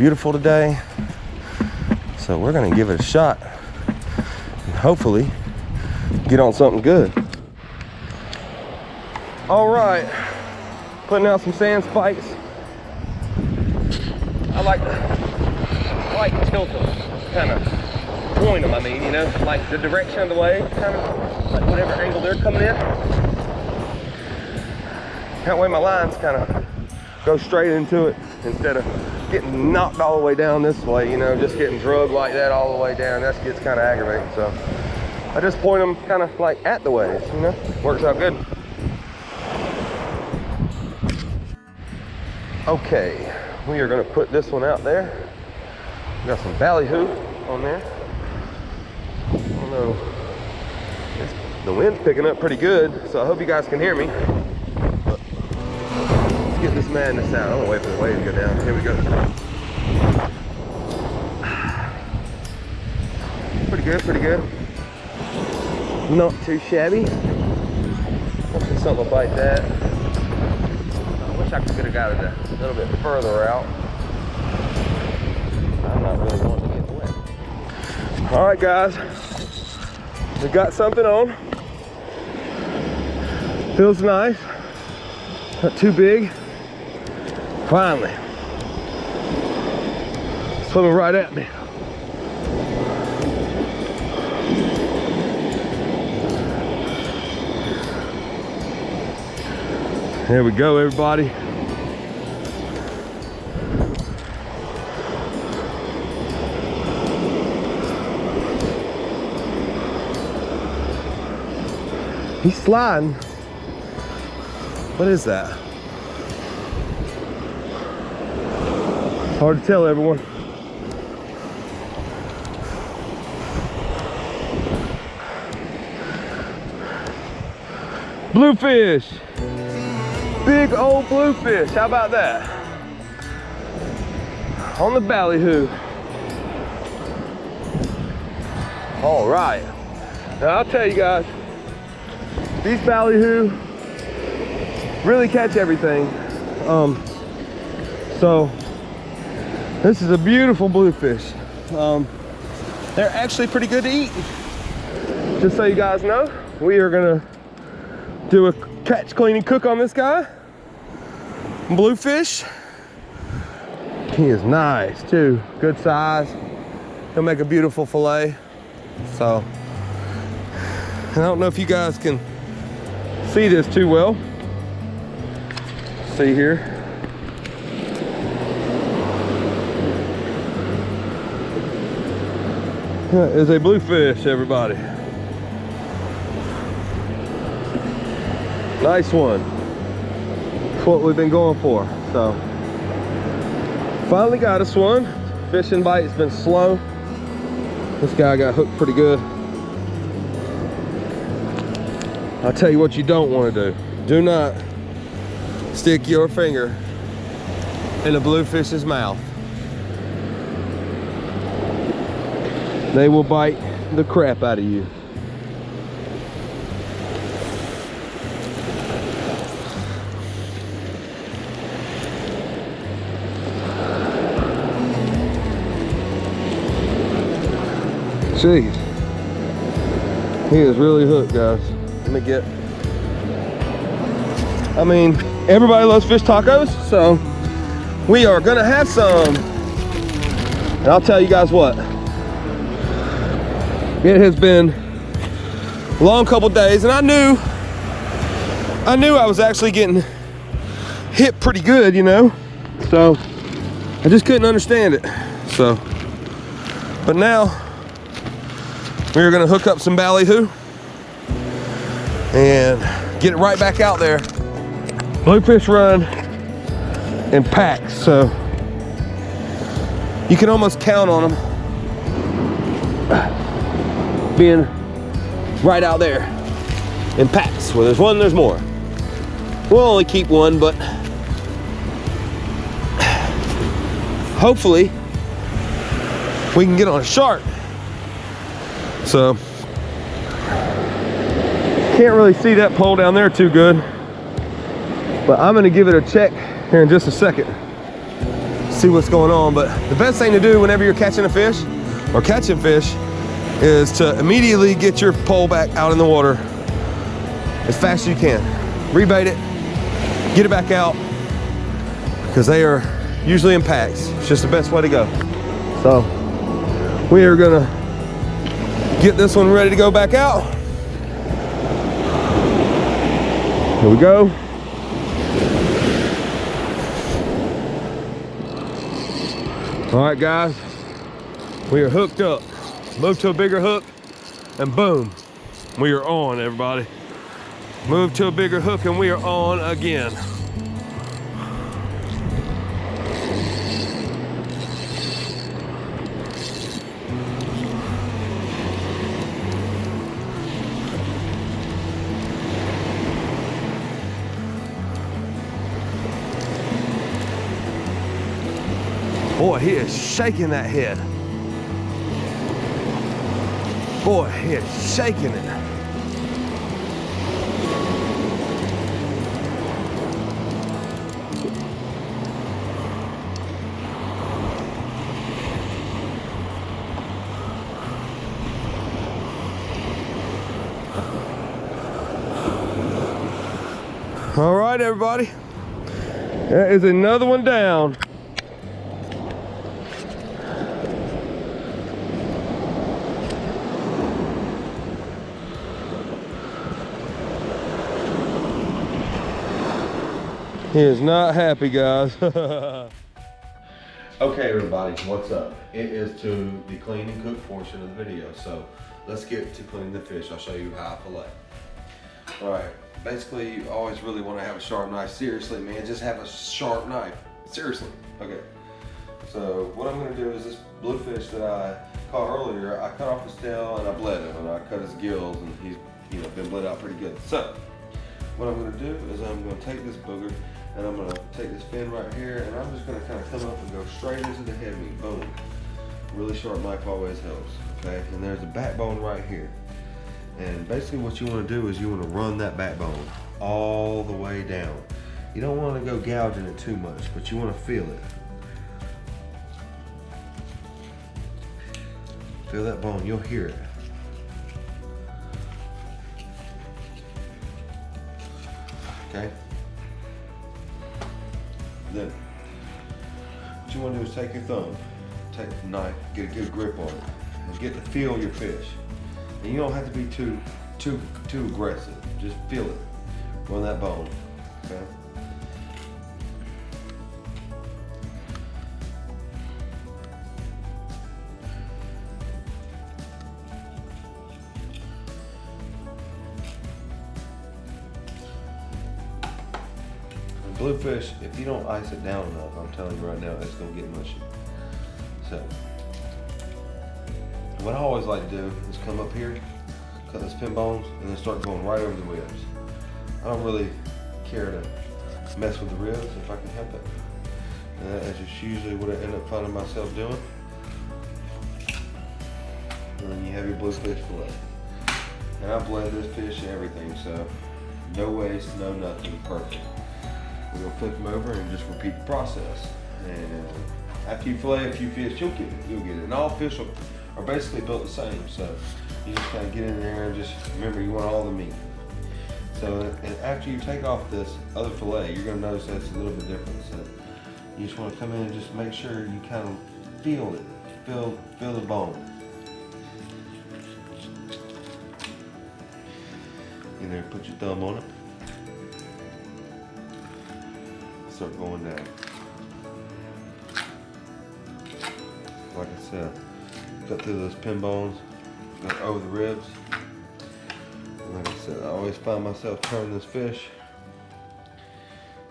beautiful today. So we're gonna give it a shot and hopefully get on something good. All right, putting out some sand spikes. I like to tilt them, kind of point them, I mean, you know, like the direction of the wave, kind of like whatever angle they're coming in. That way my lines kind of go straight into it instead of getting knocked all the way down this way, you know, just getting drugged like that all the way down. That gets kind of aggravating. So I just point them kind of like at the waves, you know, works out good. Okay, we are gonna put this one out there. We got some ballyhoo on there. I don't know, the wind's picking up pretty good, so I hope you guys can hear me. But let's get this madness out. I'm gonna wait for the wave to go down. Here we go. Pretty good, pretty good. Not too shabby. Hopefully something will bite that. I wish I could have got it a little bit further out. I'm not really wanting to get wet. All right, guys, we got something on. Feels nice, not too big. Finally, swimming right at me. There we go, everybody. He's sliding. What is that? It's hard to tell, everyone. Bluefish. Big old bluefish. How about that? On the ballyhoo. All right. Now I'll tell you guys, these ballyhoo really catch everything. So this is a beautiful bluefish. They're actually pretty good to eat. Just so you guys know, we are gonna do a catch, clean, and cook on this guy. Bluefish. He is nice too, good size. He'll make a beautiful fillet. So, I don't know if you guys can see this too well. See here. That is a bluefish, everybody. Nice one. That's what we've been going for. So, finally got us one. Fishing bite's been slow. This guy got hooked pretty good. I'll tell you what you don't want to do. Do not stick your finger in a bluefish's mouth. They will bite the crap out of you. Jeez. He is really hooked, guys. Let me get, I mean, everybody loves fish tacos, so we are gonna have some. And I'll tell you guys what, it has been a long couple days, and I knew I was actually getting hit pretty good, you know, so I just couldn't understand it. So, but now we're gonna hook up some ballyhoo and get it right back out there. Bluefish run in packs, so you can almost count on them being right out there in packs. Where there's one, there's more. We'll only keep one, but hopefully we can get on a shark. So can't really see that pole down there too good, but I'm gonna give it a check here in just a second. see what's going on. But the best thing to do whenever you're catching a fish or catching fish is to immediately get your pole back out in the water as fast as you can. Rebait it, get it back out, because they are usually in packs. It's just the best way to go. So we are gonna get this one ready to go back out. Here we go. All right, guys, we are hooked up. Move to a bigger hook, and boom, we are on, everybody. Move to a bigger hook, and we are on again. Boy, he is shaking that head. Boy, he is shaking it. All right, everybody. That is another one down. He is not happy, guys. Okay, everybody, what's up? It is to the clean and cook portion of the video. So let's get to cleaning the fish. I'll show you how I fillet. All right, basically you always really want to have a sharp knife. Seriously, man, just have a sharp knife. Seriously. Okay, so what I'm gonna do is this bluefish that I caught earlier, I cut off his tail and I bled him, and I cut his gills, and he's been bled out pretty good. So what I'm gonna do is I'm gonna take this booger, and I'm gonna take this fin right here, and I'm just gonna kind of come up and go straight into the head meat. Boom. Really sharp knife always helps, okay? And there's a backbone right here. And basically what you wanna do is you wanna run that backbone all the way down. You don't wanna go gouging it too much, but you wanna feel it. Feel that bone, you'll hear it. Okay? Then, what you want to do is take your thumb, take the knife, get a good grip on it, and get to feel your fish. And you don't have to be too aggressive. Just feel it. Run that bone. Okay? Bluefish, if you don't ice it down enough, I'm telling you right now, it's gonna get mushy. So, what I always like to do is come up here, cut those fin bones, and then start going right over the ribs. I don't really care to mess with the ribs if I can help it. And that's just usually what I end up finding myself doing. And then you have your bluefish fillet. And I blend this fish and everything, so no waste, no nothing, perfect. We're gonna flip them over and just repeat the process. And after you fillet a few fish, you'll get it. And all fish are basically built the same. So you just kind of get in there and just remember you want all the meat. So and after you take off this other fillet, you're gonna notice that it's a little bit different. So you just want to come in and just make sure you kind of feel it, feel the bone. You know, put your thumb on it. Start going down. Like I said, cut through those pin bones, go over the ribs. And like I said, I always find myself turning this fish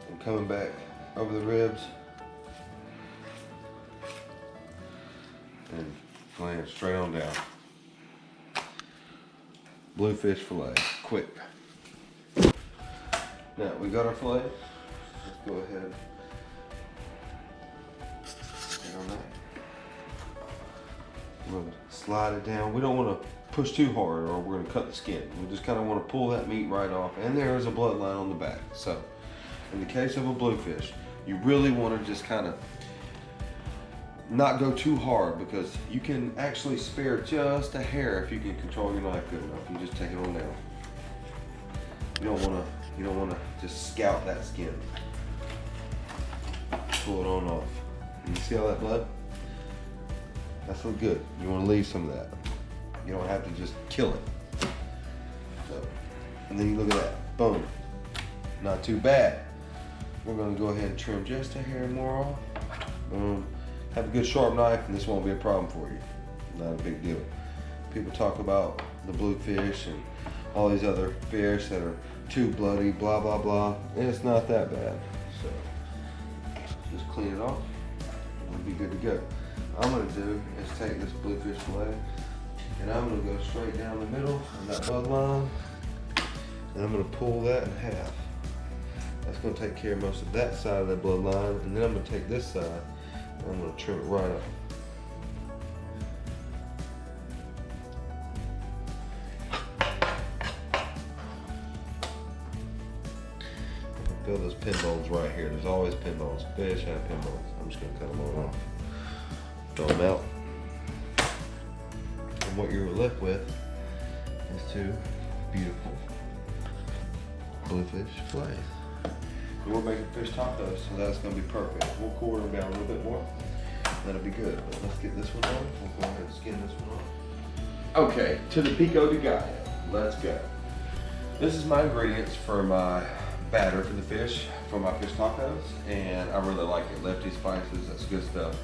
and coming back over the ribs and laying straight on down. Bluefish fillet, quick. Now we got our fillet. Let's go ahead. Get on that. We're gonna slide it down. We don't want to push too hard or we're gonna cut the skin. We just kind of want to pull that meat right off. And there is a bloodline on the back. So in the case of a bluefish, you really want to just kind of not go too hard, because you can actually spare just a hair if you can control your knife good enough. You just take it on down. You don't wanna just scout that skin. Pull it on off. You see all that blood? That's not good. You wanna leave some of that. You don't have to just kill it. So, and then you look at that, boom. Not too bad. We're gonna go ahead and trim just a hair more off. Boom. Have a good sharp knife and this won't be a problem for you. Not a big deal. People talk about the bluefish and all these other fish that are too bloody, blah, blah, blah. And it's not that bad. So just clean it off and we'll be good to go. All I'm gonna do is take this bluefish fillet and I'm gonna go straight down the middle of that bloodline and I'm gonna pull that in half. That's gonna take care of most of that side of that bloodline, and then I'm gonna take this side and I'm gonna trim it right up. Feel those pin bones right here. There's always pin bones. Fish have pin bones. I'm just gonna cut them all off. Throw them out. And what you're left with is two beautiful bluefish fillets. We're making fish tacos, so that's gonna be perfect. We'll quarter them down a little bit more. That'll be good. But let's get this one on. We'll go ahead and skin this one off. Okay, to the pico de gallo. Let's go. This is my ingredients for my batter for the fish, for my fish tacos, and I really like it. Lefty spices, that's good stuff.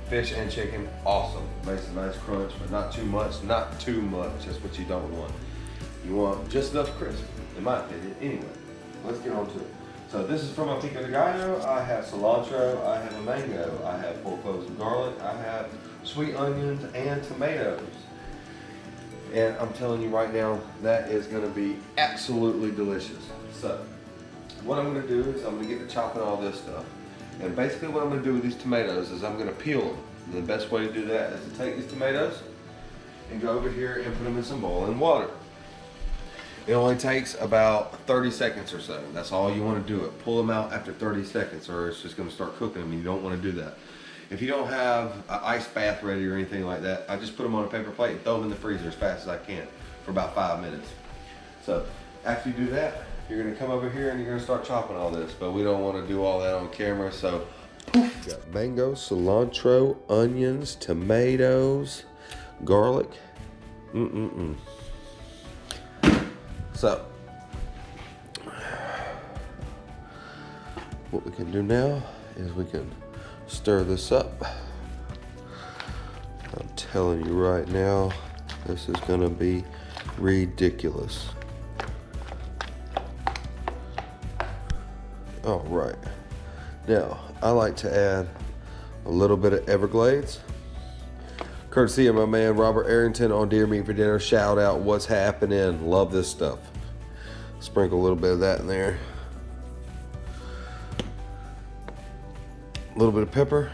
Fish and chicken, awesome. Makes a nice crunch, but not too much, not too much. That's what you don't want. You want just enough crisp, in my opinion. Anyway, let's get on to it. So this is from my pico de gallo. I have cilantro, I have a mango, I have 4 cloves of garlic, I have sweet onions and tomatoes. And I'm telling you right now, that is gonna be absolutely delicious. So, what I'm gonna do is I'm gonna get to chopping all this stuff. And basically what I'm gonna do with these tomatoes is I'm gonna peel them. And the best way to do that is to take these tomatoes and go over here and put them in some boiling water. It only takes about 30 seconds or so. That's all you want to do it. Pull them out after 30 seconds or it's just going to start cooking them and you don't want to do that. If you don't have an ice bath ready or anything like that, I just put them on a paper plate and throw them in the freezer as fast as I can for about 5 minutes. So after you do that, you're going to come over here and you're going to start chopping all this, but we don't want to do all that on camera. So poof. Got mango, cilantro, onions, tomatoes, garlic. So, what we can do now is we can stir this up. I'm telling you right now, this is gonna be ridiculous. All right, now I like to add a little bit of Everglades. Courtesy of my man Robert Arrington on Deer Meat for Dinner. Shout out, what's happening? Love this stuff. Sprinkle a little bit of that in there. A little bit of pepper.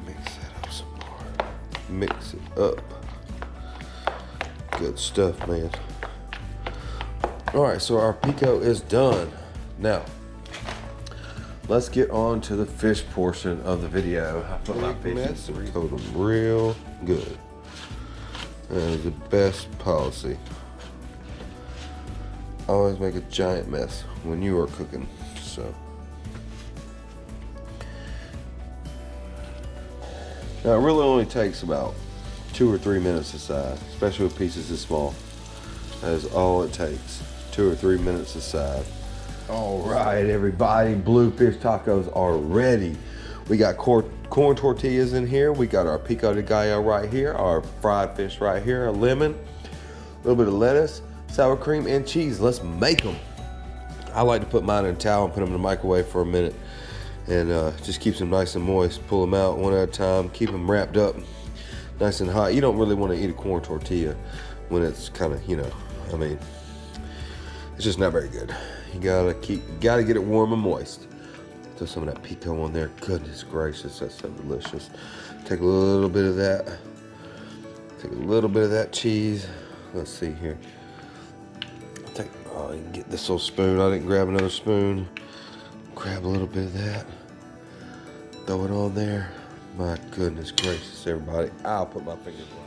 Mix that up some more. Mix it up. Good stuff, man. All right, so our pico is done. Now, let's get on to the fish portion of the video. I put my fish in and coat them real good. That is the best policy. Always make a giant mess when you are cooking, so. Now, it really only takes about 2 or 3 minutes aside, especially with pieces this small. That is all it takes, 2 or 3 minutes aside. All right, everybody, bluefish tacos are ready. We got corn tortillas in here. We got our pico de gallo right here, our fried fish right here, a lemon, a little bit of lettuce, sour cream, and cheese. Let's make them. I like to put mine in a towel and put them in the microwave for a minute, and just keeps them nice and moist. Pull them out one at a time, keep them wrapped up nice and hot. You don't really want to eat a corn tortilla when it's kind of, you know, I mean, it's just not very good. You gotta get it warm and moist. Throw some of that pico on there. Goodness gracious, that's so delicious. Take a little bit of that. Take a little bit of that cheese. Let's see here. Oh, you can get this little spoon. I didn't grab another spoon. Grab a little bit of that. Throw it on there. My goodness gracious, everybody. I'll put my fingers on.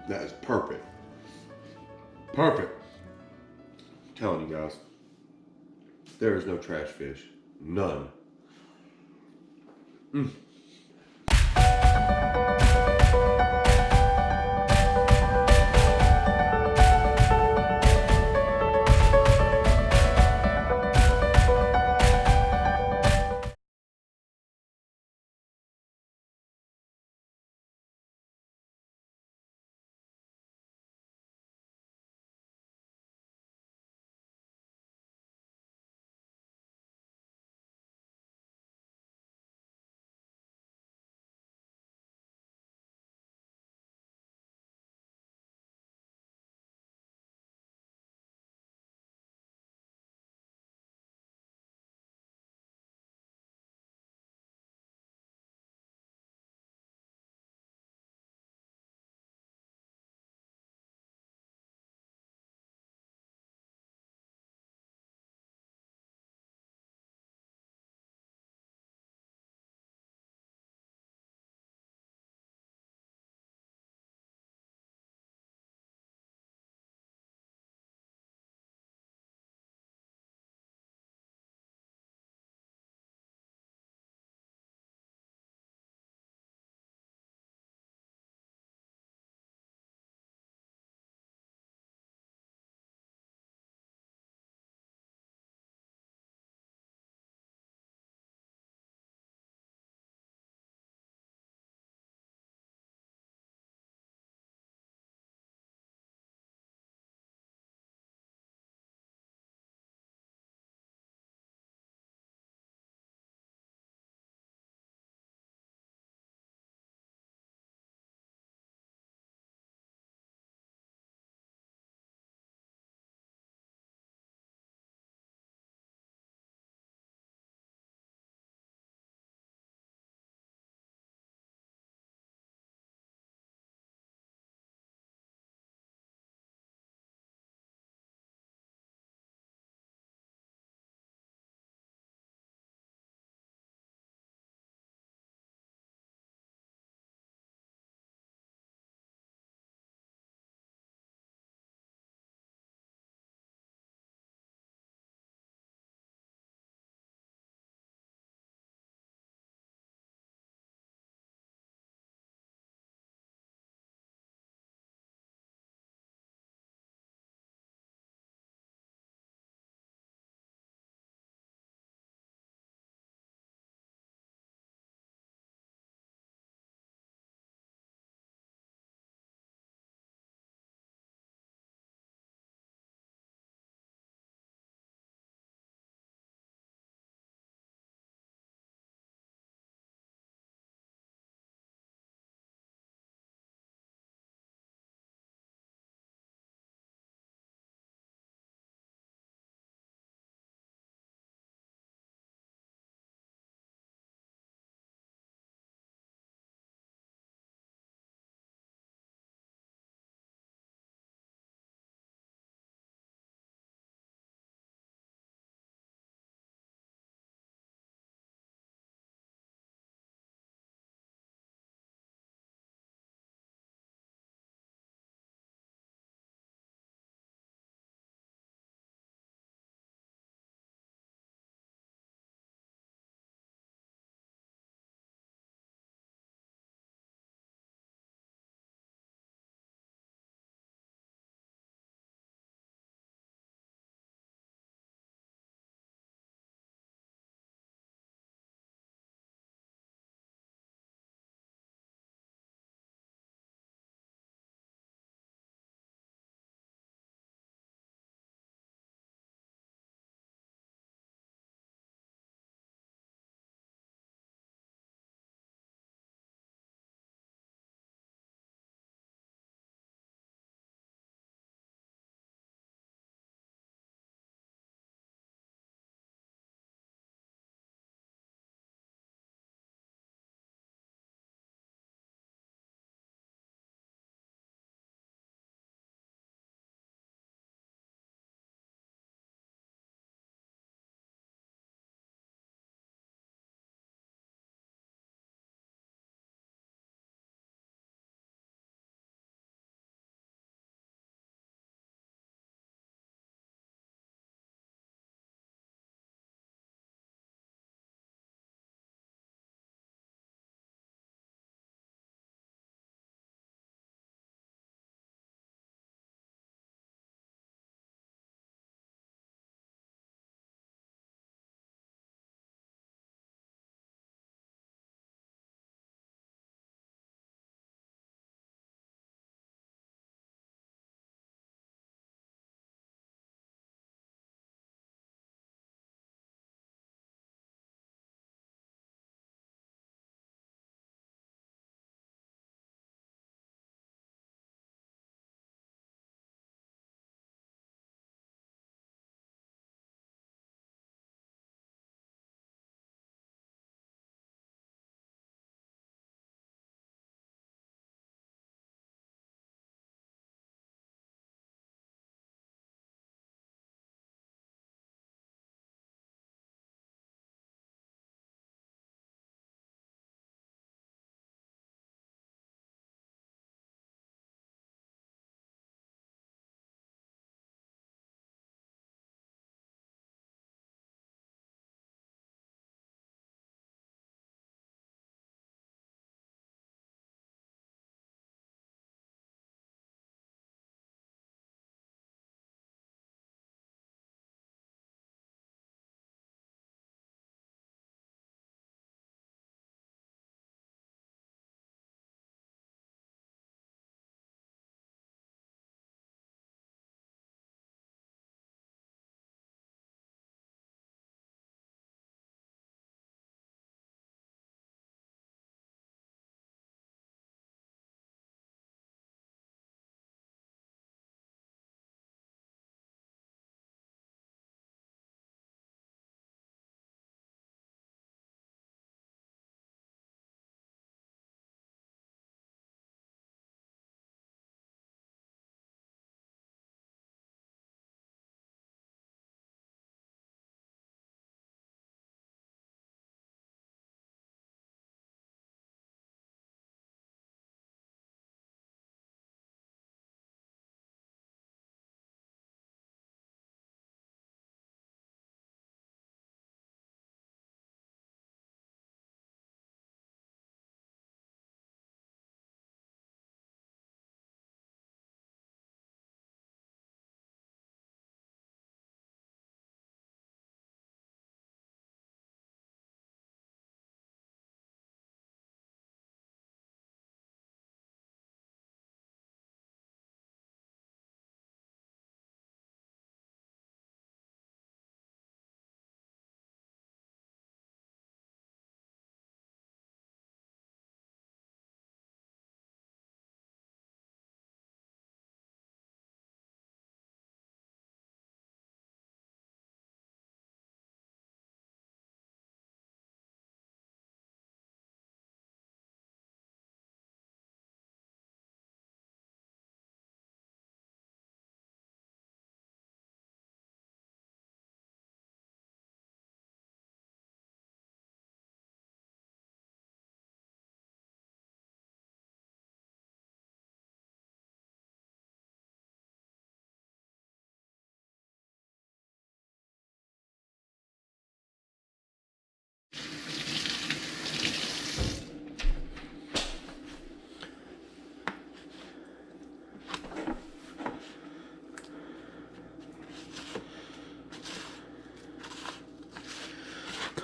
That is perfect. Perfect. I'm telling you guys, there is no trash fish. None.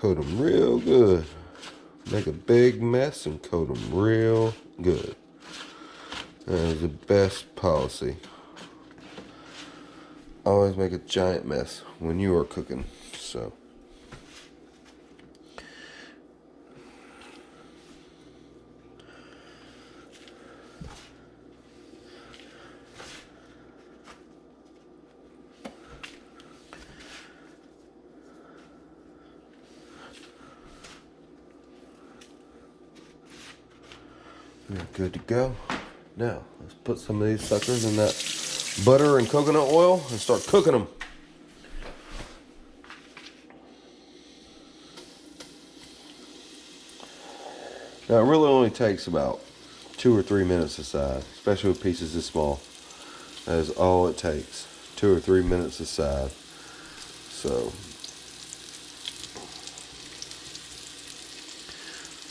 coat them real good. Make a big mess and coat them real good. That is the best policy. Always make a giant mess when you are cooking. So. We're good to go. Now, let's put some of these suckers in that butter and coconut oil and start cooking them. Now, it really only takes about 2 or 3 minutes aside, especially with pieces this small. That is all it takes, 2 or 3 minutes aside. So,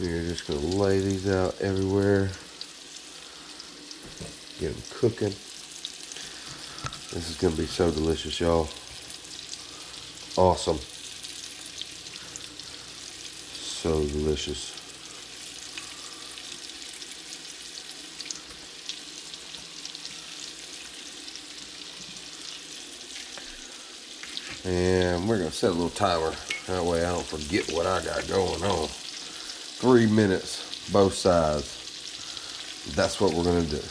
we're just going to lay these out everywhere. Get them cooking. This is going to be so delicious, y'all. Awesome. So delicious. And we're going to set a little timer. That way I don't forget what I got going on. 3 minutes, both sides. That's what we're going to do.